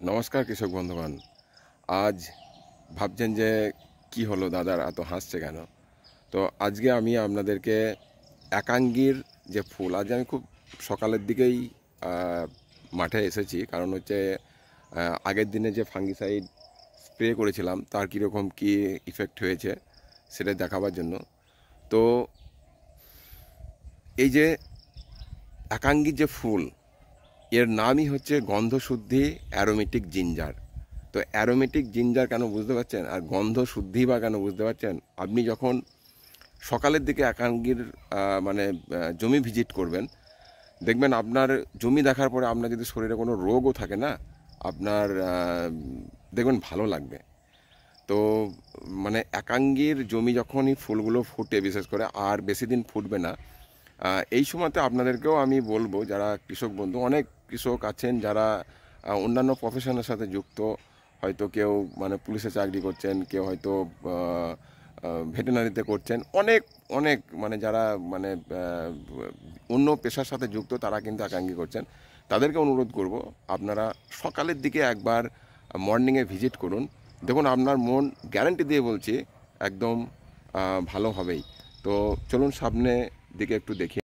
নমস্কার কৃষক বন্ধুগণ। আজ ভাবছেন যে কি হলো দাদার এত হাসছে কেন? তো আজকে আমি আপনাদেরকে একাঙ্গীর যে ফুল, আজ আমি খুব সকালের দিকেই মাঠে এসেছি, কারণ হচ্ছে আগের দিনে যে ফাঙ্গিসাইড স্প্রে করেছিলাম তার কীরকম কী ইফেক্ট হয়েছে সেটা দেখাবার জন্য। তো এই যে একাঙ্গীর যে ফুল, এর নামই হচ্ছে গন্ধশুদ্ধি অ্যারোমেটিক জিঞ্জার। তো অ্যারোমেটিক জিঞ্জার কেন বুঝতে পারছেন, আর গন্ধ শুদ্ধি বা কেন বুঝতে পারছেন? আপনি যখন সকালের দিকে একাঙ্গীর মানে জমি ভিজিট করবেন, দেখবেন আপনার জমি দেখার পরে আপনার যদি শরীরে কোনো রোগও থাকে না, আপনার দেখবেন ভালো লাগবে। তো মানে একাঙ্গীর জমি যখনই ফুলগুলো ফুটে, বিশেষ করে আর বেশি দিন ফুটবে না, এই সময়তে আপনাদেরকেও আমি বলবো, যারা কৃষক বন্ধু, অনেক কৃষক আছেন যারা অন্যান্য প্রফেশনের সাথে যুক্ত, হয়তো কেউ মানে পুলিশে চাকরি করছেন, কেউ হয়তো ভেটেনারিতে করছেন, অনেক অনেক মানে যারা মানে অন্য পেশার সাথে যুক্ত তারা কিন্তু একাঙ্গী করছেন। তাদেরকে অনুরোধ করব, আপনারা সকালের দিকে একবার মর্নিংয়ে ভিজিট করুন। দেখুন আপনার মন, গ্যারান্টি দিয়ে বলছি, একদম ভালো হবেই। তো চলুন সামনে দিকে একটু দেখি।